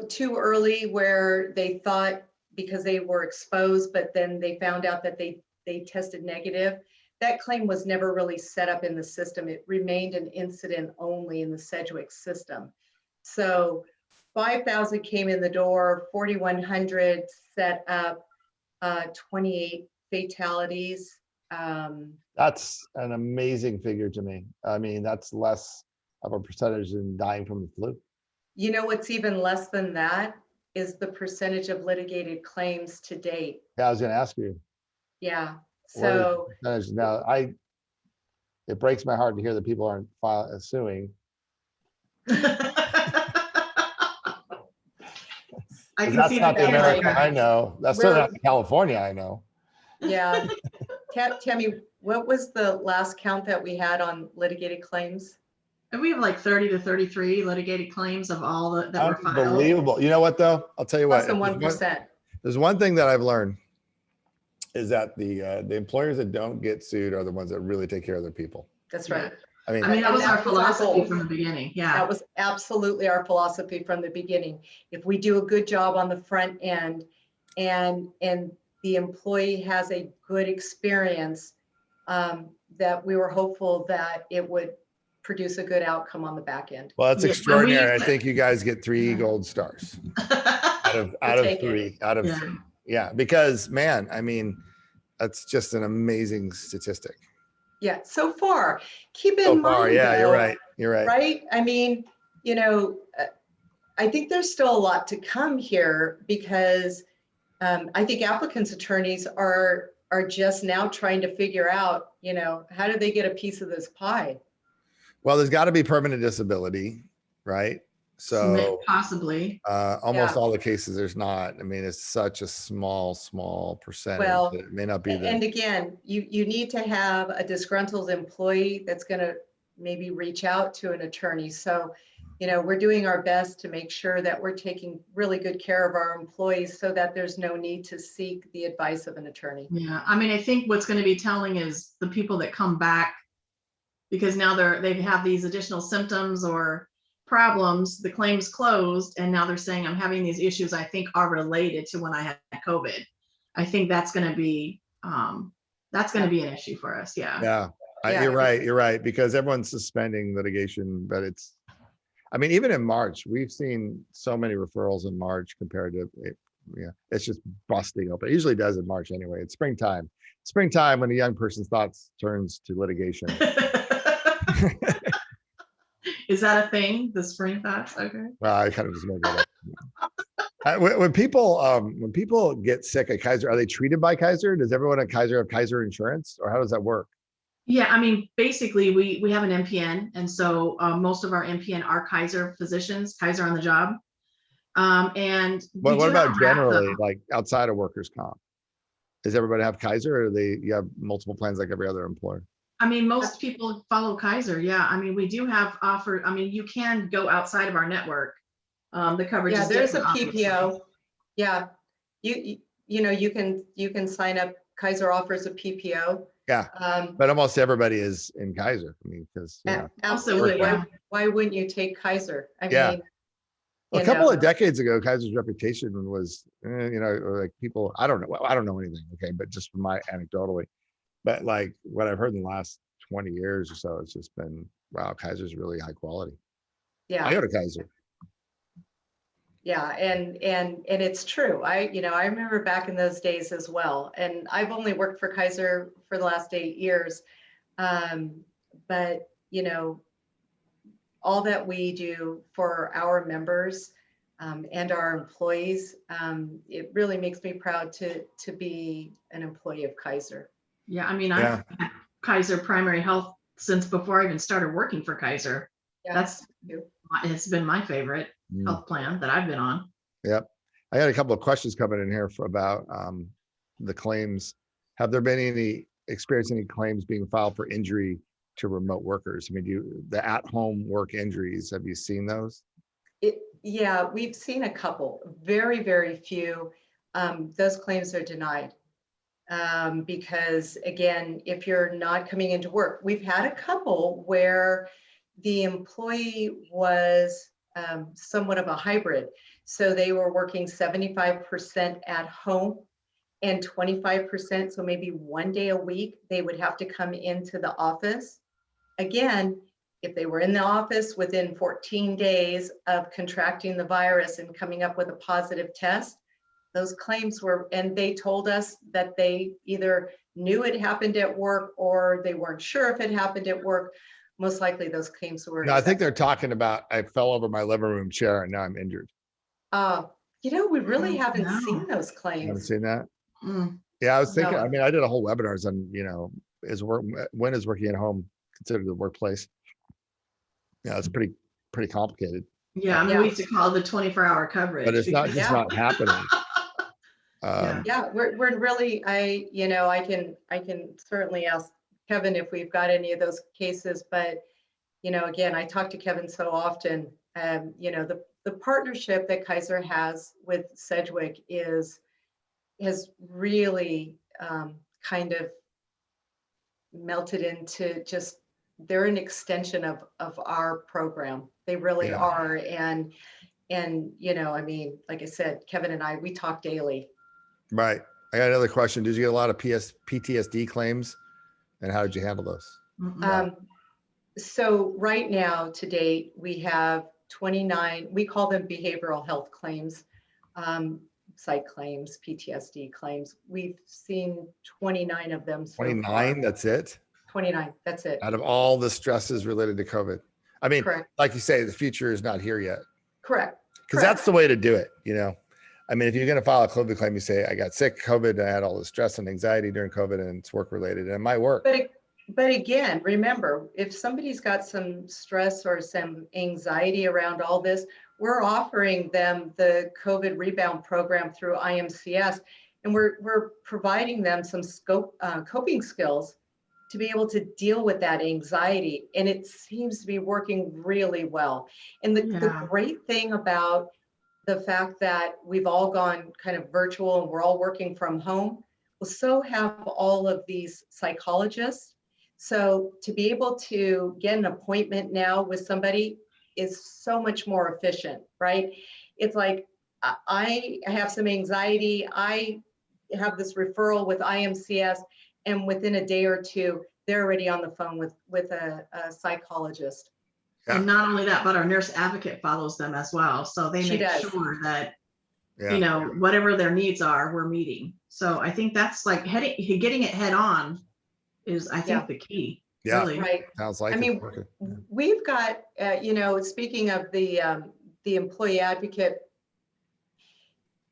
A: too early, where they thought because they were exposed, but then they found out that they tested negative, that claim was never really set up in the system. It remained an incident only in the Sedgwick system. So 5,000 came in the door, 4,100 set up, 28 fatalities.
B: That's an amazing figure to me. I mean, that's less of a percentage than dying from the flu.
A: You know what's even less than that is the percentage of litigated claims to date.
B: Yeah, I was going to ask you.
A: Yeah.
B: What is the
A: So
B: percentage? Now, it breaks my heart to hear that people aren't suing.
C: I can
B: That's
C: see
B: not the
C: that.
B: America I know. That's certainly not the California I know.
A: yeah. Tammy, what was the last count that we had on litigated claims?
C: And we have like 30 to 33 litigated claims of all that were filed.
B: Unbelievable. You know what though? I'll tell you what.
A: Less than 1%.
B: There's one thing that I've learned is that the employers that don't get sued are the ones that really take care of their people.
A: That's right.
B: I mean,
C: that was our
A: our
C: philosophy
A: goal.
C: from the beginning. Yeah.
A: That was absolutely our philosophy from the beginning. If we do a good job on the front end and the employee has a good experience, that we were hopeful that it would produce a good outcome on the back end.
B: well, that's
C: Yeah,
B: extraordinary. I think you guys get 3 gold stars out of
A: take it.
B: 3. Out of
C: Yeah.
B: 3. Yeah, because man, I mean, that's just an amazing statistic.
A: Yeah, so far. Keep in
B: So
A: mind,
B: far, yeah, you're
A: though,
B: right. You're right.
A: right? I mean, you know, I think there's still a lot to come here because I think applicants' attorneys are just now trying to figure out, you know, how do they get a piece of this pie?
B: Well, there's got to be permanent disability, right? So
C: possibly.
B: almost
A: Yeah.
B: all the cases there's not. I mean, it's such a small percentage.
A: Well,
B: that it may not be
A: and again, you need to have a disgruntled employee that's going to maybe reach out to an attorney. So, you know, we're doing our best to make sure that we're taking really good care of our employees so that there's no need to seek the advice of an attorney.
C: Yeah. I mean, I think what's going to be telling is the people that come back because now they have these additional symptoms or problems, the claim's closed, and now they're saying I'm having these issues I think are related to when I had COVID. I think that's going to be an issue for us. Yeah.
B: Yeah. You're right. Because everyone's suspending litigation, but I mean, even in March, we've seen so many referrals in March compared to, it's just busting open. It usually does in March anyway. It's springtime. Springtime when a young person's thoughts turns to litigation.
C: Is that a thing? The spring thoughts? Okay.
B: Well, I kind of just made that up. When people get sick at Kaiser, are they treated by Kaiser? Does everyone at Kaiser have Kaiser insurance, or how does that work?
C: Yeah, I mean, basically, we have an NPN, and so most of our NPN are Kaiser physicians, Kaiser on the job. And
B: what about generally, like outside of workers' comp? Does everybody have Kaiser, or you have multiple plans like every other employer?
C: I mean, most people follow Kaiser. Yeah, I mean, we do have offer. I mean, you can go outside of our network. The coverage.
A: Yeah,
C: is
A: there's a
C: different,
A: PPO.
C: obviously.
A: Yeah, you know, you can sign up. Kaiser offers a PPO.
B: Yeah, but almost everybody is in Kaiser. I mean, because
A: absolutely.
C: Yeah.
A: Why wouldn't you take Kaiser? I mean,
B: well, a couple of decades ago, Kaiser's reputation was, like people. I don't know. I don't know anything. Okay, but just from my anecdotally, but like what I've heard in the last 20 years or so, it's just been, wow, Kaiser's really high quality.
A: Yeah,
B: I go to Kaiser.
A: Yeah, and it's true. I remember back in those days as well. And I've only worked for Kaiser for the last 8 years. But you know, all that we do for our members and our employees, it really makes me proud to be an employee of Kaiser.
C: Yeah, I mean, I've had Kaiser Primary Health since before I even started working for Kaiser.
A: Yeah,
C: It's been my favorite health plan that I've been on.
B: Yep. I had a couple of questions coming in here about the claims. Have there been any claims being filed for injury to remote workers? I mean, the at-home work injuries, have you seen those?
A: Yeah, we've seen a couple, very, very few. Those claims are denied. Because again, if you're not coming into work, we've had a couple where the employee was somewhat of a hybrid. So they were working 75% at home and 25%, so maybe 1 day a week, they would have to come into the office. Again, if they were in the office within 14 days of contracting the virus and coming up with a positive test, those claims were, and they told us that they either knew it happened at work or they weren't sure if it happened at work. Most likely those claims were.
B: No, I think they're talking about, I fell over my living room chair and now I'm injured.
A: We really haven't
C: No.
A: seen those
B: You haven't
A: claims.
B: seen that?
C: Mm.
B: Yeah, I was thinking,
A: No.
B: I mean, I did a whole webinars on, when is working at home considered the workplace? Yeah, it's pretty complicated,
C: Yeah, I mean, we used to call it the 24-hour coverage.
B: but it's not
C: because-
B: just
A: Yeah.
B: not happening.
C: Yeah.
A: Yeah, we're really, I can certainly ask Kevin if we've got any of those cases, but, again, I talk to Kevin so often, the partnership that Kaiser has with Sedgwick has really kind of melted into just, they're an extension of our program. They really
B: Yeah.
A: are. And, I mean, like I said, Kevin and I, we talk daily.
B: Right. I got another question. Did you get a lot of PTSD claims and how did you handle those?
C: Mm-mm.
A: So right now, to date, we have 29, we call them behavioral health claims, psych claims, PTSD claims. We've seen 29 of them. So
B: 29,
A: far.
B: that's it?
A: 29, that's it.
B: Out of all the stresses related to COVID. I mean,
A: Correct.
B: like you say, the future is not here yet.
A: Correct.
B: Because that's the way to do it, I mean, if you're going to file a COVID claim, you say, I got sick, COVID, I had all the stress and anxiety during COVID and it's work related, and it might work.
A: But again, remember, if somebody's got some stress or some anxiety around all this, we're offering them the COVID rebound program through IMCS, and we're providing them some coping skills to be able to deal with that anxiety. And it seems to be working really well. And the great thing about the fact that we've all gone kind of virtual and we're all working from home, well, so have all of these psychologists. So to be able to get an appointment now with somebody is so much more efficient, right? It's like, I have some anxiety, I have this referral with IMCS, and within a day or two, they're already on the phone with a psychologist.
B: Yeah.
C: And not only that, but our nurse advocate follows them as well. So they make sure that, whatever their needs are, we're meeting. So I think that's like getting it head on is, I think, the key.
B: Yeah.
C: Really.
A: Right.
B: Sounds like
A: I mean, we've got, speaking of the employee advocate,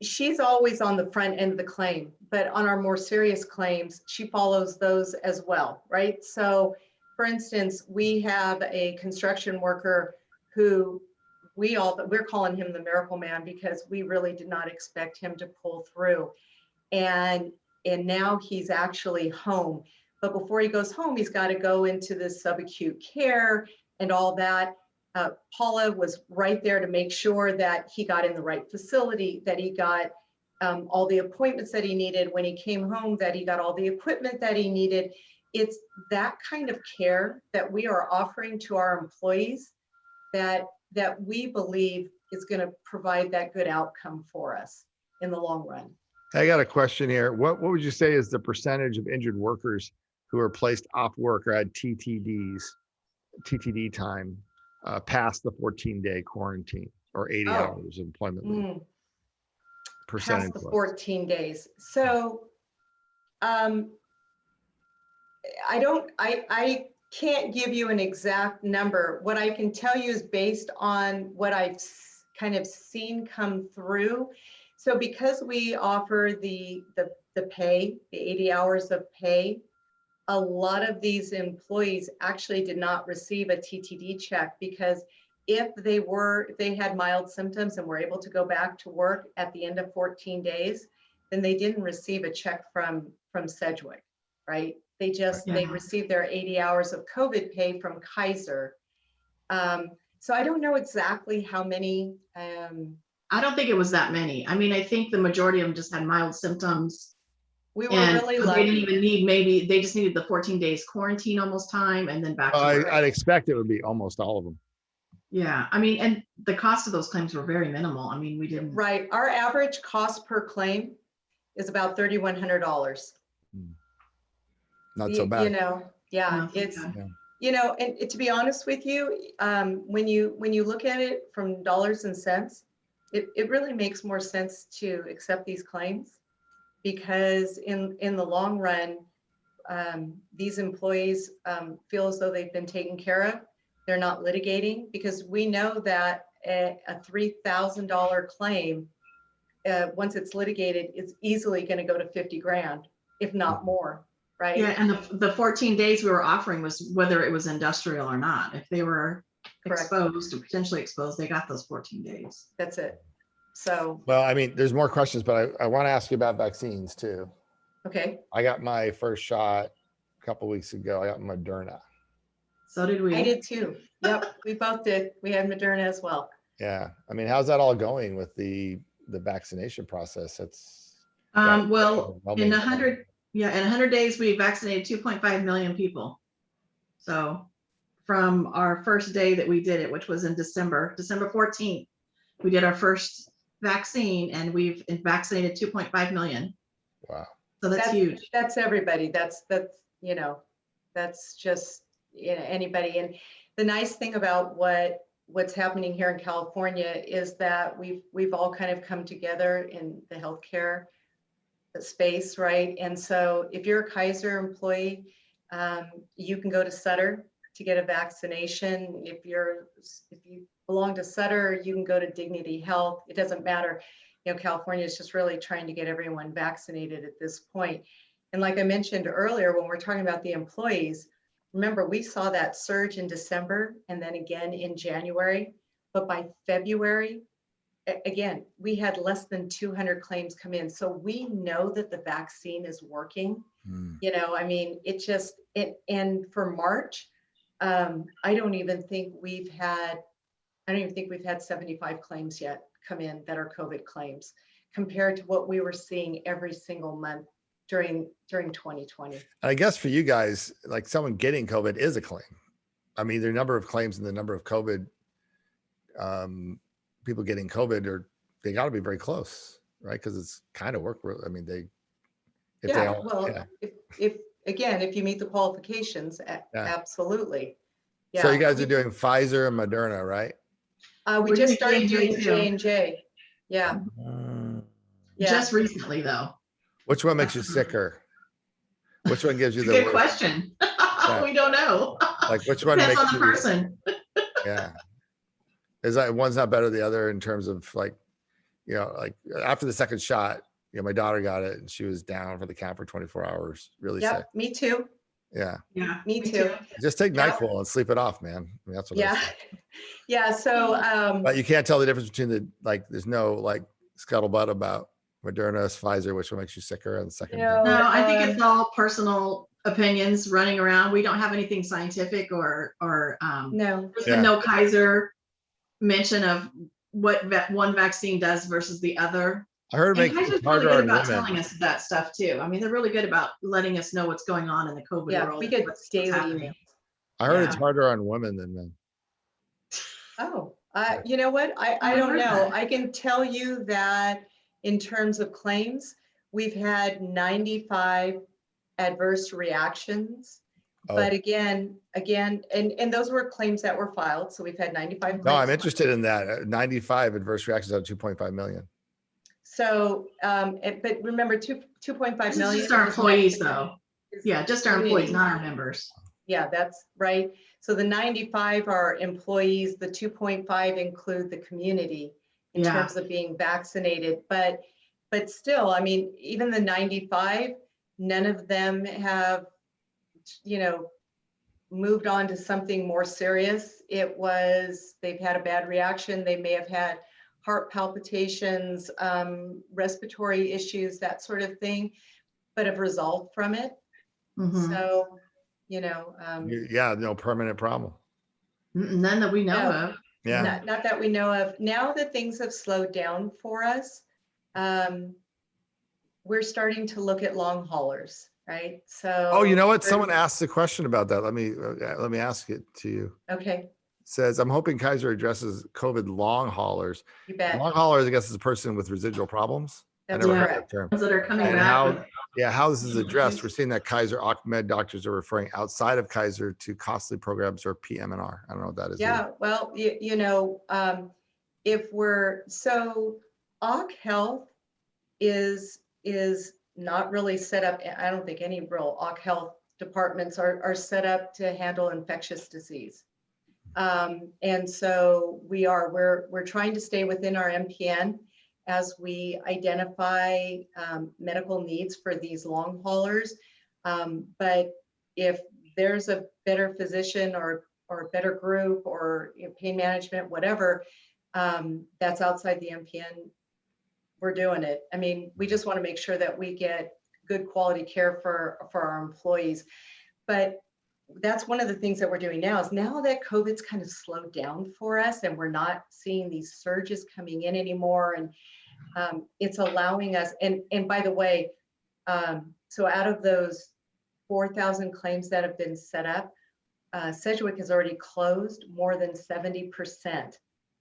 A: she's always on the front end of the claim, but on our more serious claims, she follows those as well, right? So for instance, we have a construction worker who we're calling him the miracle man because we really did not expect him to pull through. And now he's actually home. But before he goes home, he's got to go into this subacute care and all that. Paula was right there to make sure that he got in the right facility, that he got all the appointments that he needed. When he came home, that he got all the equipment that he needed. It's that kind of care that we are offering to our employees that we believe is going to provide that good outcome for us in the long run.
B: I got a question here. What would you say is the percentage of injured workers who are placed off work or had TTD time past the 14-day quarantine or 80 hours of employment leave? Percentage
A: past the 14 days. So I can't give you an exact number. What I can tell you is based on what I've kind of seen come through. So because we offer the pay, the 80 hours of pay, a lot of these employees actually did not receive a TTD check because if they had mild symptoms and were able to go back to work at the end of 14 days, then they didn't receive a check from Sedgwick, right? They received their 80 hours of COVID pay from Kaiser. So I don't know exactly how many.
C: I don't think it was that many. I mean, I think the majority of them just had mild symptoms.
A: We were really lucky.
C: They didn't even need, they just needed the 14 days quarantine almost time and then back to work.
B: I'd expect it would be almost all of them.
C: Yeah, I mean, and the cost of those claims were very minimal. I mean, we didn't.
A: Right, our average cost per claim is about $3,100.
B: Not so
A: You
B: bad.
A: know, yeah,
C: Not so
A: it's,
C: bad.
B: Yeah.
A: you know, and to be honest with you, when you look at it from dollars and cents, it really makes more sense to accept these claims, because in the long run, these employees feel as though they've been taken care of. They're not litigating, because we know that a $3,000 claim, once it's litigated, it's easily going to go to 50 grand, if not more, right?
C: Yeah, and the 14 days we were offering was whether it was industrial or not. If they were
A: Correct.
C: exposed or potentially exposed, they got those 14 days.
A: That's it. So,
B: Well, I mean, there's more questions, but I want to ask you about vaccines too.
A: okay.
B: I got my first shot a couple weeks ago. I got Moderna.
C: So did we.
A: I did too. Yep, we both did. We had Moderna as well.
B: Yeah. I mean, how's that all going with the vaccination process? It's
C: Well, in
B: overwhelming.
C: in 100 days, we vaccinated 2.5 million people. So from our first day that we did it, which was in December 14th, we did our first vaccine, and we've vaccinated 2.5 million.
B: Wow.
C: So that's huge.
A: That's everybody. That's, you know, that's just, you know, anybody. And the nice thing about what's happening here in California is that we've all kind of come together in the healthcare space, right? And so if you're a Kaiser employee, you can go to Sutter to get a vaccination. If you belong to Sutter, you can go to Dignity Health. It doesn't matter. You know, California is just really trying to get everyone vaccinated at this point. And like I mentioned earlier, when we're talking about the employees, remember, we saw that surge in December and then again in January, but by February, again, we had less than 200 claims come in. So we know that the vaccine is working. You know, I mean, and for March, I don't even think we've had 75 claims yet come in that are COVID claims, compared to what we were seeing every single month during 2020.
B: I guess for you guys, like someone getting COVID is a claim. I mean, the number of claims and the number of COVID people getting COVID they got to be very close, right? Because it's kind of work. I mean,
A: if you meet the qualifications, absolutely. Yeah.
B: So you guys are doing Pfizer and Moderna, right?
A: We just started doing J&J. Yeah.
C: Just recently, though.
B: Which one makes you sicker? Which one gives you the
C: Good
B: worst?
C: question. We don't know.
B: Like which one
C: Depends
B: makes
C: on the
B: you?
C: person.
B: Yeah. Is that one's not better than the other in terms of like, you know, like after the second shot, you know, my daughter got it and she was down for the count for 24 hours, really sick.
A: Me too.
B: Yeah.
C: Yeah.
A: Me too.
B: Just take NyQuil and sleep it off, man. I mean, that's what I say.
A: Yeah. So,
B: but you can't tell the difference between there's no like scuttlebutt about Moderna, Pfizer, which one makes you sicker and the second.
C: No, I think it's all personal opinions running around. We don't have anything scientific or
A: no.
C: There's been no Kaiser mention of what one vaccine does versus the other.
B: I heard it makes
C: Kaiser's
B: it
C: really
B: harder
C: good
B: on
C: about
B: women.
C: telling us that stuff too. I mean, they're really good about letting us know what's going on in the COVID world.
A: We get daily
C: happening.
A: emails.
B: I heard it's harder on women than men.
A: Oh, you know what? I don't know. I can tell you that in terms of claims, we've had 95 adverse reactions.
B: Oh.
A: But again, and those were claims that were filed. So we've had 95 claims.
B: No, I'm interested in that. 95 adverse reactions out of 2.5 million.
A: So, but remember, 2.5 million.
C: Just our employees, though. Yeah, just our employees, not our members.
A: Yeah, that's right. So the 95 are employees. The 2.5 include the community in terms of being vaccinated. But still, I mean, even the 95, none of them have, you know, moved on to something more serious. They've had a bad reaction. They may have had heart palpitations, respiratory issues, that sort of thing, but have resolved from it.
C: Mm-hmm.
A: So, you know.
B: No permanent problem.
C: None that we know of.
B: Yeah.
A: Not that we know of. Now that things have slowed down for us, we're starting to look at long haulers, right? So.
B: Oh, you know what? Someone asked a question about that. Let me ask it to you.
A: Okay.
B: Says, I'm hoping Kaiser addresses COVID long haulers.
A: You bet.
B: Long haulers, I guess, is a person with residual problems.
A: That's
B: never heard
A: correct.
B: that term.
C: Ones that are coming
B: And
C: back.
B: how, yeah, how this is addressed. We're seeing that Kaiser Med doctors are referring outside of Kaiser to costly programs or PM&R. I don't know what that is.
A: Yeah, well, you know, if we're, so OC Health is not really set up. I don't think any real OC Health departments are set up to handle infectious disease. And so we're trying to stay within our MPN as we identify medical needs for these long haulers. But if there's a better physician or a better group or pain management, whatever, that's outside the MPN, we're doing it. I mean, we just want to make sure that we get good quality care for our employees. But that's one of the things that we're doing now is now that COVID's kind of slowed down for us and we're not seeing these surges coming in anymore. And it's allowing us, and by the way, so out of those 4,000 claims that have been set up, Sedgwick has already closed more than 70%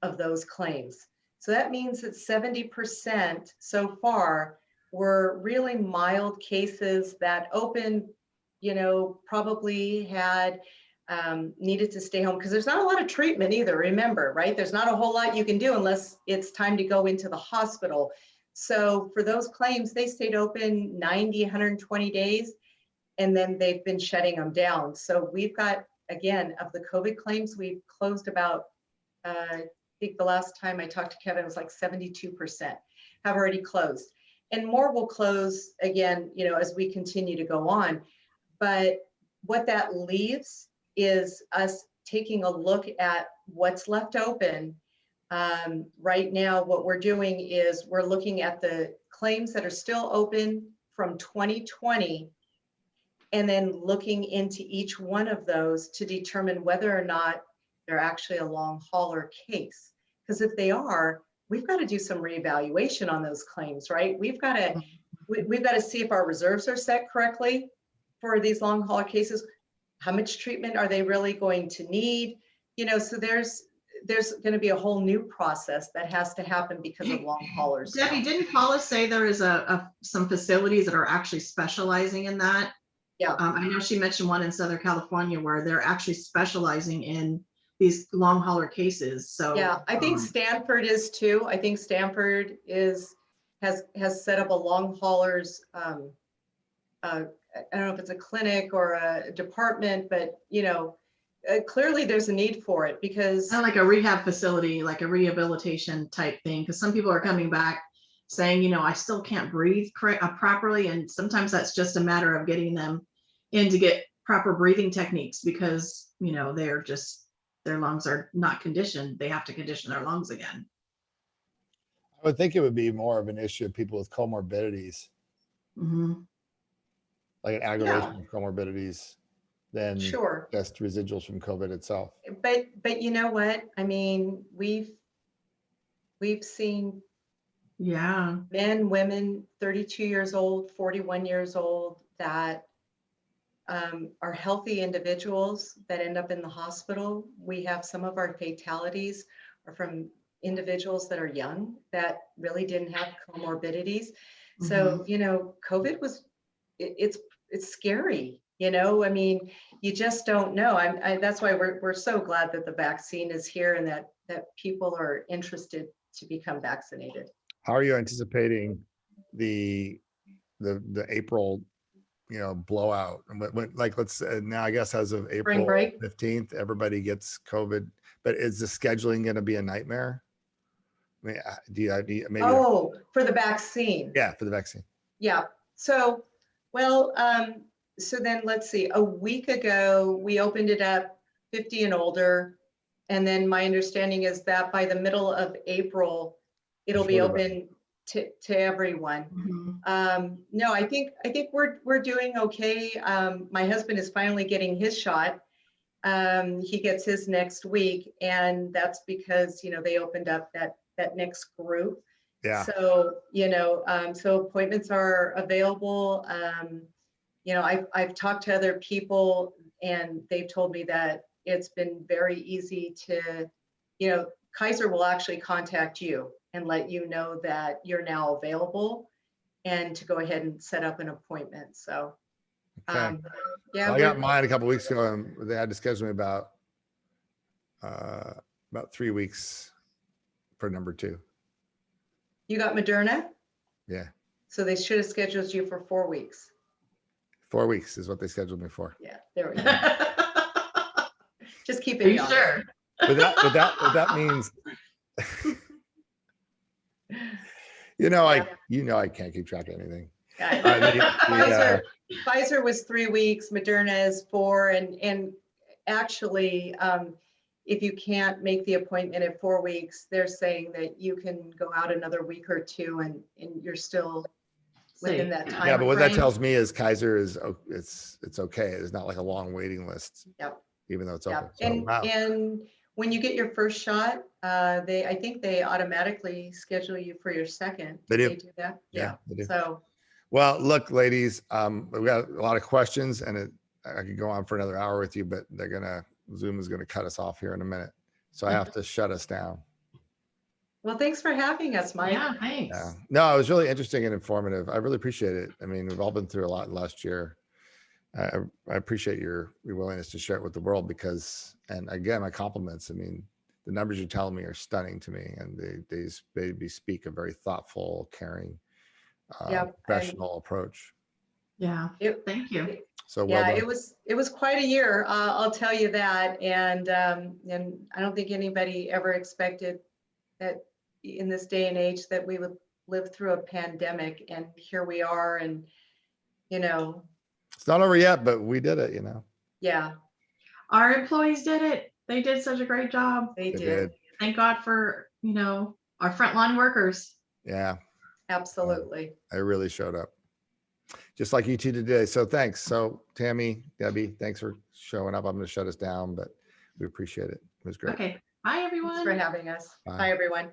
A: of those claims. So that means that 70% so far were really mild cases that opened, you know, probably had needed to stay home because there's not a lot of treatment either. Remember, right? There's not a whole lot you can do unless it's time to go into the hospital. So for those claims, they stayed open 90, 120 days, and then they've been shutting them down. So we've got, again, of the COVID claims, we've closed about, I think the last time I talked to Kevin, it was like 72% have already closed. And more will close again, you know, as we continue to go on. But what that leaves is us taking a look at what's left open. Right now, what we're doing is we're looking at the claims that are still open from 2020 and then looking into each one of those to determine whether or not they're actually a long hauler case. Because if they are, we've got to do some reevaluation on those claims, right? We've got to see if our reserves are set correctly for these long hauler cases. How much treatment are they really going to need? You know, so there's going to be a whole new process that has to happen because of long haulers.
C: Debbie, didn't Paula say there is some facilities that are actually specializing in that?
A: Yeah.
C: I know she mentioned one in Southern California where they're actually specializing in these long hauler cases. So
A: yeah, I think Stanford is too. I think Stanford has set up a long haulers. I don't know if it's a clinic or a department, but you know, clearly there's a need for it because
C: kind of like a rehab facility, like a rehabilitation type thing. Because some people are coming back saying, you know, I still can't breathe properly, and sometimes that's just a matter of getting them in to get proper breathing techniques because you know they're just their lungs are not conditioned. They have to condition their lungs again.
B: I would think it would be more of an issue of people with comorbidities, like an aggravation of comorbidities than
A: sure,
B: just residuals from COVID itself.
A: But you know what? I mean, we've seen men, women, 32 years old, 41 years old that are healthy individuals that end up in the hospital. We have some of our fatalities are from individuals that are young that really didn't have comorbidities. So, you know, COVID it's scary, you know, I mean, you just don't know. That's why we're so glad that the vaccine is here and that people are interested to become vaccinated.
B: How are you anticipating the April, you know, blowout? Like let's now, I guess as of April 15th, everybody gets COVID, but is the scheduling going to be a nightmare? I mean, maybe?
A: Oh, for the vaccine.
B: Yeah, for the vaccine.
A: Yeah. So, well, so then let's see. A week ago, we opened it up 50 and older, and then my understanding is that by the middle of April, it'll be open to everyone. No, I think we're doing okay. My husband is finally getting his shot. He gets his next week, and that's because you know they opened up that next group.
B: Yeah.
A: So you know, so appointments are available. You know, I've talked to other people, and they've told me that it's been very easy to, you know, Kaiser will actually contact you and let you know that you're now available. and to go ahead and set up an appointment. So,
B: Okay.
A: yeah,
B: Well, I got mine a couple weeks ago, and they had to schedule me about 3 weeks for number 2.
A: you got Moderna,
B: Yeah,
A: so they should have scheduled you for 4 weeks.
B: 4 weeks is what they scheduled me for.
A: Yeah, there we go. Just keep
C: Are
A: it
C: you
A: young.
C: sure?
B: But that means, I can't keep track of anything.
A: Yeah. Pfizer was 3 weeks, Moderna is 4, and actually, if you can't make the appointment at 4 weeks, they're saying that you can go out another week or 2 and you're still within that time.
B: Yeah, but what that
A: frame.
B: tells me is Kaiser is, it's okay. It's not like a long waiting list.
A: Yep.
B: Even though it's
A: Yeah,
B: open. So,
A: and
B: wow.
A: and when you get your first shot, I think they automatically schedule you for your second.
B: They do.
A: They do that.
B: Yeah, they do.
A: So,
B: Well, look, ladies, we got a lot of questions, and I could go on for another hour with you, but Zoom is gonna cut us off here in a minute, so I have to shut us down.
A: well, thanks for having us, Mike.
C: Yeah, thanks.
B: Yeah. No, it was really interesting and informative. I really appreciate it. I mean, we've all been through a lot last year. I appreciate your willingness to share it with the world because, and again, my compliments. I mean, the numbers you're telling me are stunning to me, and they bespeak a very thoughtful, caring, professional approach.
C: Yeah, thank you.
B: So well done.
A: it was quite a year. I'll tell you that, and I don't think anybody ever expected that in this day and age that we would live through a pandemic, and here we are, and
B: It's not over yet, but we did it,
A: Yeah,
C: Our employees did it. They did such a great job.
A: they
B: They
A: did.
C: Thank God for, our frontline workers.
B: Yeah,
A: Absolutely.
B: I really showed up. Just like you two today. So thanks. So Tamie, Debbie, thanks for showing up. I'm going to shut us down, but we appreciate it. It was great.
C: Okay. Bye, everyone.
A: Thanks for having us.
B: Bye.
A: Bye, everyone.